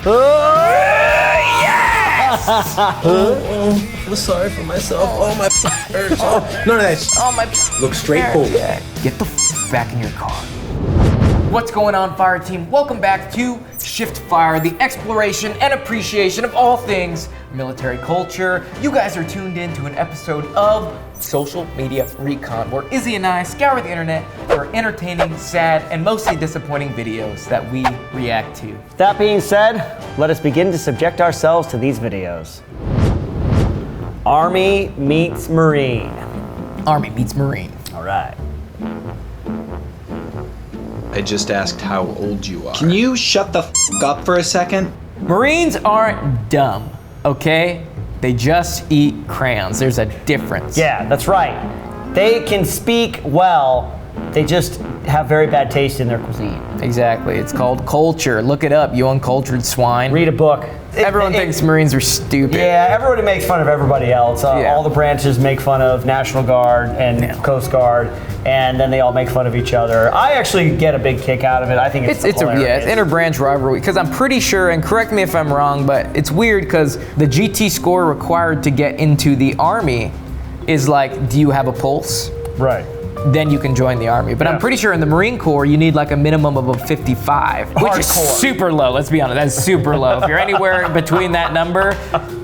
Yes! I feel sorry for myself. Oh, my hurts. None of that shit. Oh, my Look straight forward. Get the back in your car. What's going on, Fire Team? Welcome back to Shift Fire, the exploration and appreciation of all things military culture. You guys are tuned in to an episode of Social Media Recon, where Izzy and I scour the internet for entertaining, sad, and mostly disappointing videos that we react to. That being said, let us begin to subject ourselves to these videos. Army meets Marine. Army meets Marine. All right. I just asked how old you are. Can you shut the f up for a second? Marines aren't dumb, okay? They just eat crayons. There's a difference. Yeah, that's right. They can speak well, they just have very bad taste in their cuisine. Exactly. It's called culture. Look it up, you uncultured swine. Read a book. Everyone thinks Marines are stupid. Yeah, everybody makes fun of everybody else. All the branches make fun of National Guard and Coast Guard, and then they all make fun of each other. I actually get a big kick out of it. I think it's hilarious. It's inter-branch rivalry, because I'm pretty sure, and correct me if I'm wrong, but it's weird because the GT score required to get into the Army is like, do you have a pulse? Right. Then you can join the Army. But I'm pretty sure in the Marine Corps, you need like a minimum of a 55, which is super low. Let's be honest, that's super low. If you're anywhere between that number,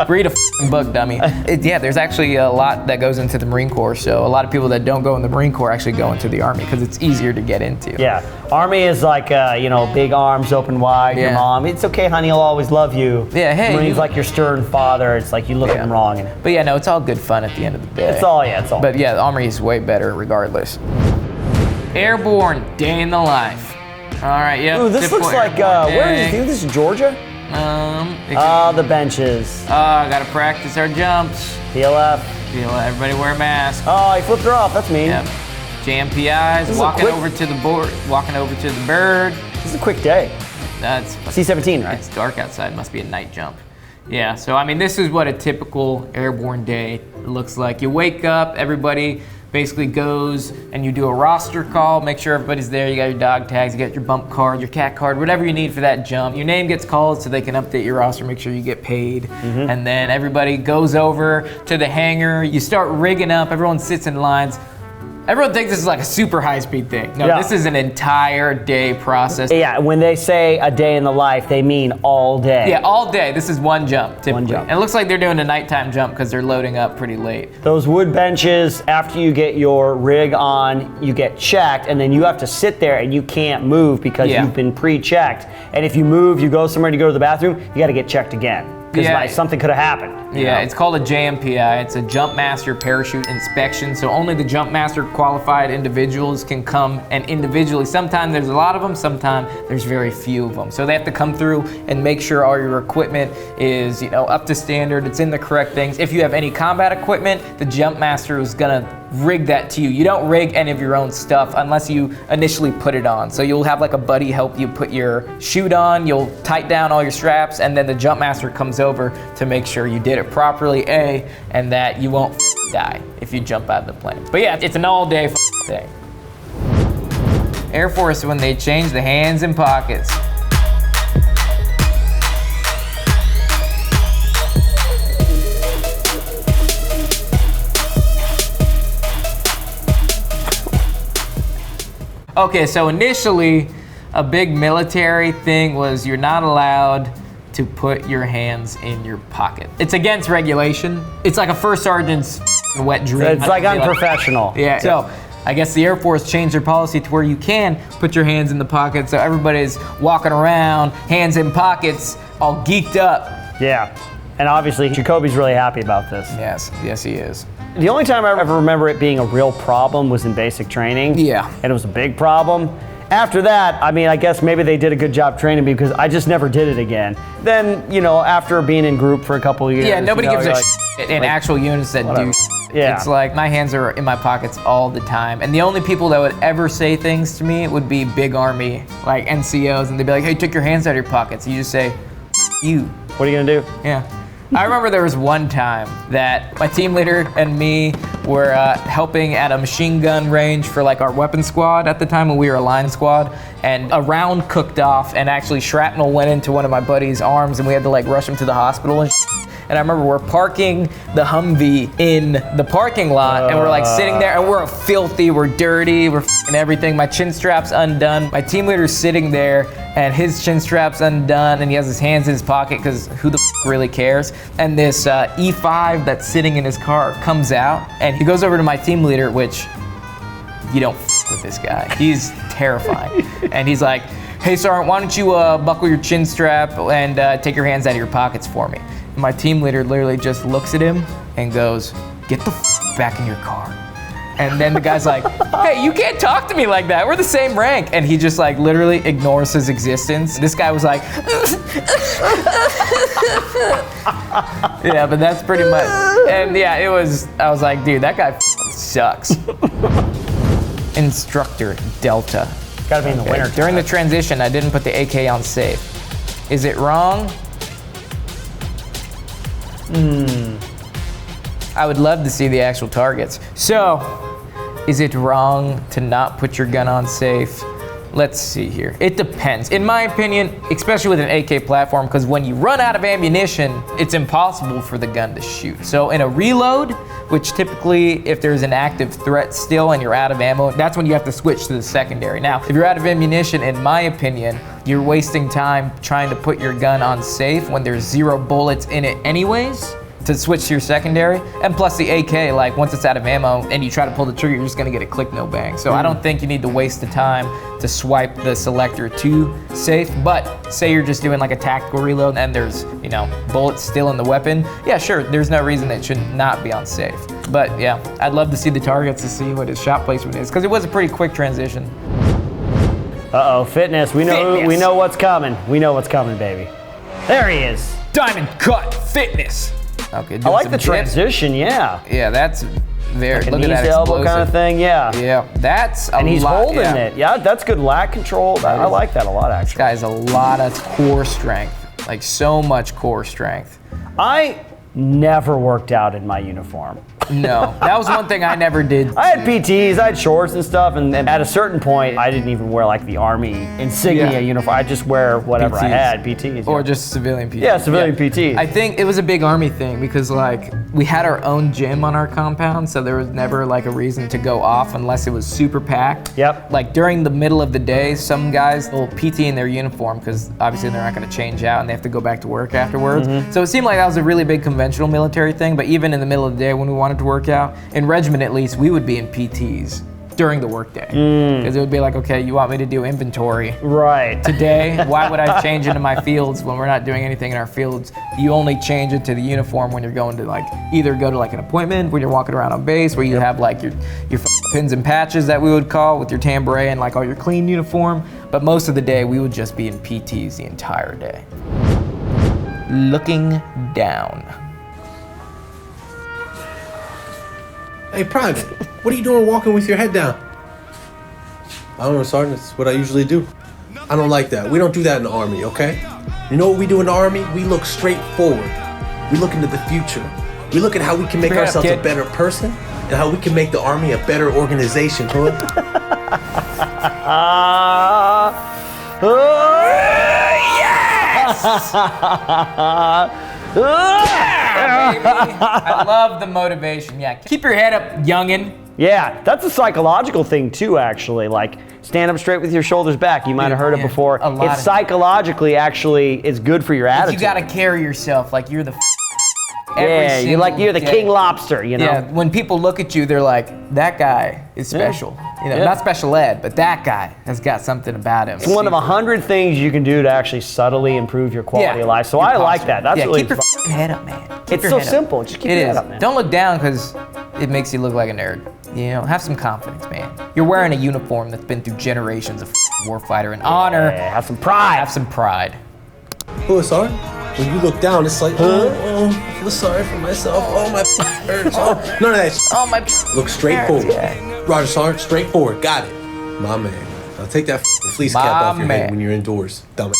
read a book, dummy. There's actually a lot that goes into the Marine Corps. So a lot of people that don't go in the Marine Corps actually go into the Army because it's easier to get into. Yeah, Army is like, big arms open wide, your mom, it's okay, honey, I'll always love you. Yeah, hey. Marine's like your stern father, it's like you look at him wrong. But yeah, no, it's all good fun at the end of the day. It's all. But yeah, the Army is way better regardless. Airborne, day in the life. All right, yep. Ooh, this looks like, where is this? This is Georgia? The benches. I gotta practice our jumps. PLF. Everybody wear a mask. Oh, he flipped her off, that's mean. Yep. JMPIs, walking over to the board, walking over to the bird. This is a quick day. That's C-17, right? It's dark outside, must be a night jump. Yeah, so I mean, this is what a typical airborne day looks like. You wake up, everybody basically goes and you do a roster call, make sure everybody's there, you got your dog tags, you got your bump card, your cat card, whatever you need for that jump. Your name gets called so they can update your roster, make sure you get paid. And then everybody goes over to the hangar, you start rigging up, everyone sits in lines. Everyone thinks this is like a super high-speed thing. No, this is an entire day process. Yeah, when they say a day in the life, they mean all day. Yeah, all day. This is one jump, typically. One jump. And it looks like they're doing a nighttime jump because they're loading up pretty late. Those wood benches, after you get your rig on, you get checked, and then you have to sit there and you can't move because you've been pre-checked. And if you move, you go somewhere to go to the bathroom, you gotta get checked again. Because something could have happened. It's called a JMPI. It's a Jump Master Parachute Inspection. So only the Jump Master qualified individuals can come and individually. Sometimes there's a lot of them, sometimes there's very few of them. So they have to come through and make sure all your equipment is, up to standard, it's in the correct things. If you have any combat equipment, the Jump Master is gonna rig that to you. You don't rig any of your own stuff unless you initially put it on. So you'll have like a buddy help you put your chute on, you'll tighten down all your straps, and then the Jump Master comes over to make sure you did it properly, and that you won't die if you jump out of the plane. But yeah, it's an all-day thing. Air Force, when they change the hands and pockets. Okay, so initially, a big military thing was you're not allowed to put your hands in your pocket. It's against regulation. It's like a first sergeant's wet dream. It's like unprofessional. So I guess the Air Force changed their policy to where you can put your hands in the pocket, so everybody's walking around, hands in pockets, all geeked up. Yeah, and obviously Jacoby's really happy about this. Yes he is. The only time I ever remember it being a real problem was in basic training. Yeah. And it was a big problem. After that, I mean, I guess maybe they did a good job training me because I just never did it again. Then, after being in group for a couple of years. Yeah, nobody gives a shit in actual units that do. Yeah. It's like my hands are in my pockets all the time. And the only people that would ever say things to me would be big Army, like NCOs, and they'd be like, hey, take your hands out of your pockets. You just say, you. What are you gonna do? Yeah. I remember there was one time that my team leader and me were helping at a machine gun range for like our weapons squad at the time when we were a line squad, and a round cooked off, and actually shrapnel went into one of my buddy's arms, and we had to like rush him to the hospital and And I remember we're parking the Humvee in the parking lot, and we're like sitting there, and we're filthy, we're dirty, we're f***ing everything. My chin strap's undone. My team leader's sitting there, and his chin strap's undone, and he has his hands in his pocket, because who the f*** really cares? And this E5 that's sitting in his car comes out, and he goes over to my team leader, which you don't f*** with this guy. He's terrifying. And he's like, hey, Sergeant, why don't you buckle your chin strap and take your hands out of your pockets for me? And my team leader literally just looks at him and goes, get the f back in your car. And then the guy's like, hey, you can't talk to me like that. We're the same rank. And he just like literally ignores his existence. This guy was like, yeah, but that's pretty much, and yeah, I was like, dude, that guy sucks. Instructor Delta. Gotta be in the winter. During the transition, I didn't put the AK on safe. Is it wrong? I would love to see the actual targets. So, is it wrong to not put your gun on safe? Let's see here. It depends. In my opinion, especially with an AK platform, because when you run out of ammunition, it's impossible for the gun to shoot. So in a reload, which typically if there's an active threat still and you're out of ammo, that's when you have to switch to the secondary. Now, if you're out of ammunition, in my opinion, you're wasting time trying to put your gun on safe when there's 0 bullets in it anyways, to switch to your secondary. And plus the AK, like once it's out of ammo and you try to pull the trigger, you're just gonna get a click, no bang. So I don't think you need to waste the time to swipe the selector to safe. But say you're just doing like a tactical reload and there's, you know, bullets still in the weapon, yeah, sure, there's no reason it should not be on safe. But yeah, I'd love to see the targets to see what his shot placement is, because it was a pretty quick transition. Uh-oh, fitness. We know what's coming. We know what's coming, baby. There he is. Diamond cut fitness. Okay, I like the transition, yeah. Yeah, that's very, like look an at that knee to elbow explosive kind of thing, yeah. Yeah, that's a lot. And he's holding yeah. it. Yeah, that's good lat control. I like that a lot, actually. This guy has a lot of core strength, like so much core strength. I never worked out in my uniform. No, that was one thing I never did. I had PTs, I had shorts and stuff, and at a certain point, I didn't even wear like the Army insignia uniform. I just wear whatever PTs. I had, PTs. Or just civilian PTs. Yeah, civilian PTs. I think it was a big Army thing because like we had our own gym on our compound, so there was never like a reason to go off unless it was super packed. Yep. Like during the middle of the day, some guys will PT in their uniform because obviously they're not going to change out and they have to go back to work afterwards. So it seemed like that was a really big conventional military thing, but even in the middle of the day when we wanted to work out, in regiment at least, we would be in PTs during the workday. Because it would be like, okay, you want me to do inventory Right. today? Why would I change into my fields when we're not doing anything in our fields? You only change it to the uniform when you're going to like, either go to like an appointment, when you're walking around on base, where you have like your pins and patches that we would call with your tambourine and like all your clean uniform. But most of the day, we would just be in PTs the entire day. Looking down. Hey, Private, what are you doing walking with your head down? I don't know, Sergeant. That's what I usually do. I don't like that. We don't do that in the Army, okay? You know what we do in the Army? We look straight forward. We look into the future. We look at how we can make ourselves a better person and how we can make the Army a better organization, hood. Yes! Yeah, baby. I love the motivation. Yeah, keep your head up, youngin'. Yeah, that's a psychological thing too, actually. Like, stand up straight with your shoulders back. You might have heard it before. It's psychologically, actually, it's good for your attitude. You gotta carry yourself like you're the you're the king lobster, you know? Yeah, when people look at you, they're like, that guy is special. You know, not special ed, but that guy has got something about him. It's one of 100 things you can do to actually subtly improve your quality of life. So I like that. That's really keep your head up, man. It's so simple. Just keep your head up, man. Don't look down because it makes you look like a nerd. You know, have some confidence, man. You're wearing a uniform that's been through generations of warfighter and honor. Yeah, have some pride. Have some pride. Oh, Sergeant, when you look down, it's like, I feel sorry for myself. Oh, my hurts. Oh, none of that shit. Oh, my. Look straight forward. Roger, Sergeant, straight forward. Got it. My man. Now take that fleece cap off your head when you're indoors. Dumb it.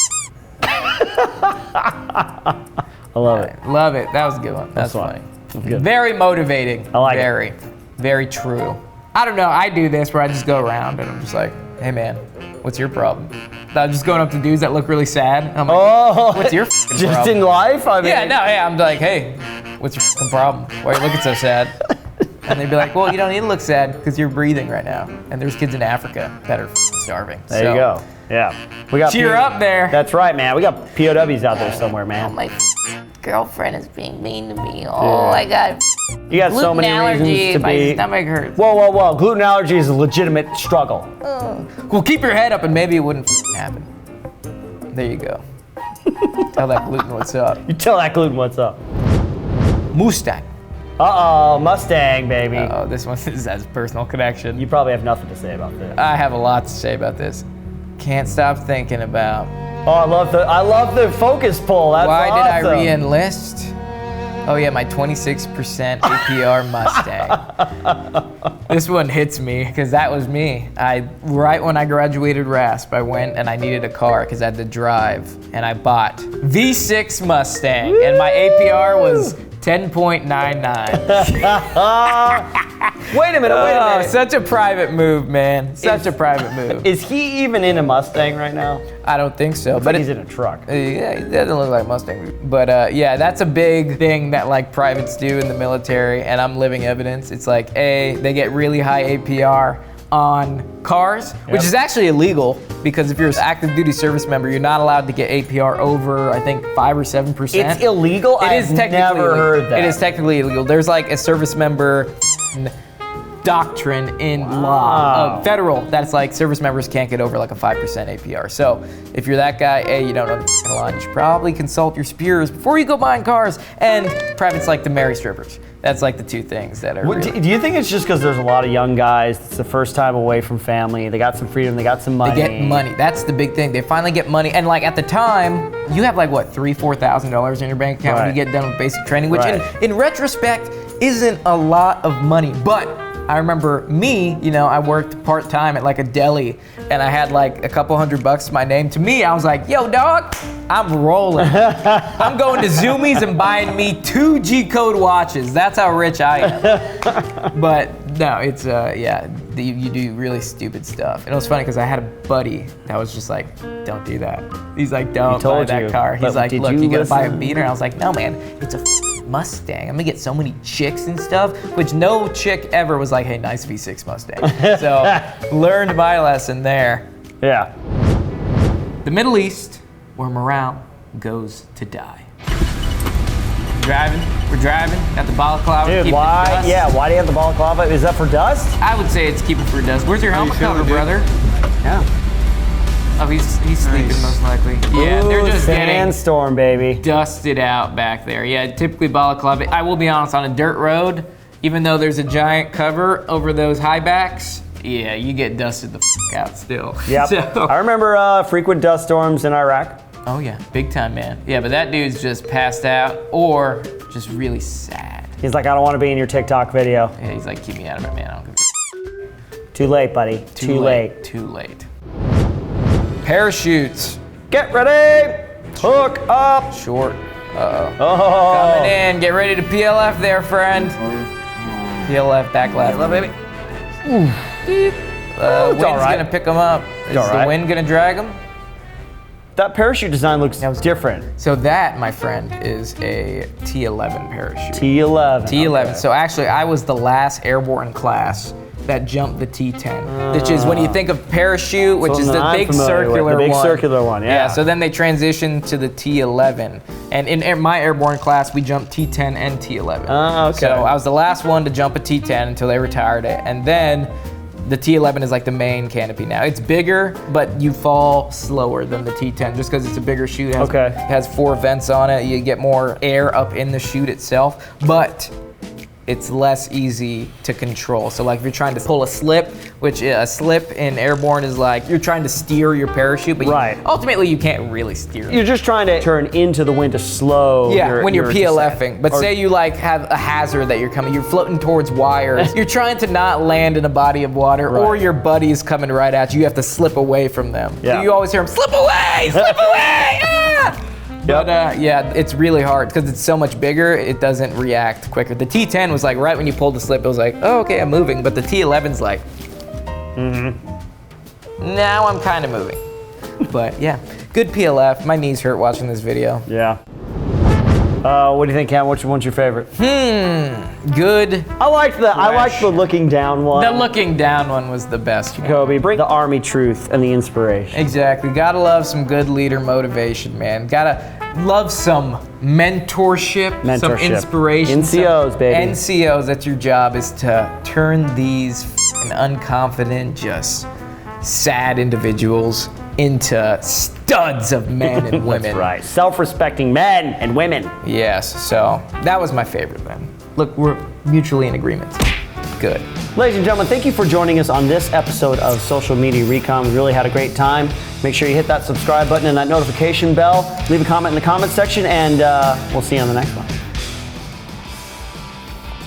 I love it. Love it. That was a good one. That's funny. Good. Very motivating. I like it. Very. Very true. I don't know, I do this where I just go around and I'm just like, hey man, what's your problem? I'm just going up to dudes that look really sad. I'm like, what's your f***ing Just problem? in life? I mean, I'm like, hey, what's your f***ing problem? Why are you looking so sad? And they'd be like, well, you don't need to look sad because you're breathing right now. And there's kids in Africa that are f***ing starving. There you go. Yeah. We got Cheer up there. That's right, man. We got POWs out there somewhere, man. My girlfriend is being mean to me. Oh, I got You got so gluten many allergy. reasons to My be. stomach hurts. Whoa. Gluten allergy is a legitimate struggle. Well, keep your head up and maybe it wouldn't happen. There you go. Tell that gluten what's up. You tell that gluten what's up. Mustang. Uh-oh, Mustang, baby. Oh, this one has a personal connection. You probably have nothing to say about this. I have a lot to say about this. Can't stop thinking about Oh, I love the focus pull. That's why awesome. did I re-enlist? Oh yeah, my 26% APR Mustang. This one hits me because that was me. Right when I graduated RASP, I went and I needed a car because I had to drive, and I bought V6 Mustang, and my APR was 10.99. Wait a minute. Oh, such a private move, man. Such a private move. Is he even in a Mustang right now? I don't think so, But but he's in a truck. yeah, it doesn't look like Mustang. But yeah, that's a big thing that like privates do in the military, and I'm living evidence. It's like, they get really high APR on cars, which is actually illegal because if you're an active duty service member, you're not allowed to get APR over, I think, 5 or 7%. It's illegal? I've never heard that. It is technically illegal. There's like a service member doctrine in law, federal, that's like service members can't get over like a 5% APR. So if you're that guy, you don't know the law, you should probably consult your superiors before you go buying cars. And privates like to marry strippers. That's like the two things that are really. Do you think it's just because there's a lot of young guys, it's the first time away from family, they got some freedom, they got some money. They get money. That's the big thing. They finally get money. And like at the time, you have like what, $3,000-$4,000 in your bank account when you get done with basic training, which in retrospect isn't a lot of money. But I remember me, I worked part-time at like a deli and I had like a couple $100 to my name. To me, I was like, yo dog, I'm rolling. I'm going to Zoomies and buying me 2 G-code watches. That's how rich I am. But no, it's, you do really stupid stuff. And it was funny because I had a buddy that was just like, don't do that. He's like, don't buy that car. He's like, look, you gotta buy a beater. And I was like, no man, it's a Mustang. I'm gonna get so many chicks and stuff, which no chick ever was like, hey, nice V6 Mustang. So learned my lesson there. Yeah. The Middle East, where morale goes to die. We're driving, got the balaclava. Dude, why? Yeah, why do you have the balaclava? Is that for dust? I would say it's keeping for dust. Where's your helmet cover, brother? Yeah. Oh, he's sleeping most likely. Yeah, they're just sandstorm, baby. Dusted out back there. Yeah, typically balaclava. I will be honest, on a dirt road, even though there's a giant cover over those high backs, yeah, you get dusted the f out still. Yep. So, I remember frequent dust storms in Iraq. oh yeah, big time, man. Yeah, but that dude's just passed out or just really sad. He's like, I don't want to be in your TikTok video. Yeah, he's like, keep me out of it, man. I don't give a Too late, buddy. Too late. Too late. Parachutes. Get ready. Hook up. Short. Uh-oh. Oh. Coming in. Get ready to PLF there, friend. PLF, back left. PLF, baby. Wind's gonna pick them up. Is the wind gonna drag them? That parachute design looks different. So that, my friend, is a T11 parachute. T11. T11. Okay. So actually, I was the last airborne class that jumped the T10, which is when you think of parachute, which is the big circular one. The big circular one, yeah. Yeah, so then they transitioned to the T11. And in my airborne class, we jumped T10 and T11. Okay. So I was the last one to jump a T10 until they retired it. And then the T11 is like the main canopy now. It's bigger, but you fall slower than the T10 just because it's a bigger chute. It has 4 vents on it. You get more air up in the chute itself, but it's less easy to control. So like if you're trying to pull a slip, which a slip in airborne is like you're trying to steer your parachute, but ultimately you can't really steer it. You're just trying to turn into the wind to slow. When you're PLFing. descent. But say you like have a hazard that you're coming, you're floating towards wires. You're trying to not land in a body of water, or your buddy is coming right at you. You have to slip away from them. Yeah. So you always hear them, slip away, slip away, ah! But yeah, it's really hard because it's so much bigger, it doesn't react quicker. The T10 was like right when you pulled the slip, it was like, oh, okay, I'm moving. But the T11's like, now I'm kind of moving. But yeah, good PLF. My knees hurt watching this video. Yeah. What do you think, Cam? Which one's your favorite? Good. I liked the looking down one. The looking down one was the best one. Kobe, bring the Army truth and the inspiration. Exactly. Gotta love some good leader motivation, man. Gotta love some mentorship, some inspiration. NCOs, baby. NCOs, that's your job, is to turn these unconfident, just sad individuals into studs of men and women. That's right. Self-respecting men and women. Yes, so that was my favorite then. Look, we're mutually in agreement. Good. Ladies and gentlemen, thank you for joining us on this episode of Social Media Recon. We really had a great time. Make sure you hit that subscribe button and that notification bell. Leave a comment in the comment section, and we'll see you on the next one.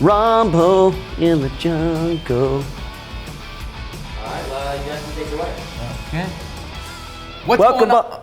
Rumble in the jungle. All right, you guys can take it away. Okay. What's Welcome going on? up.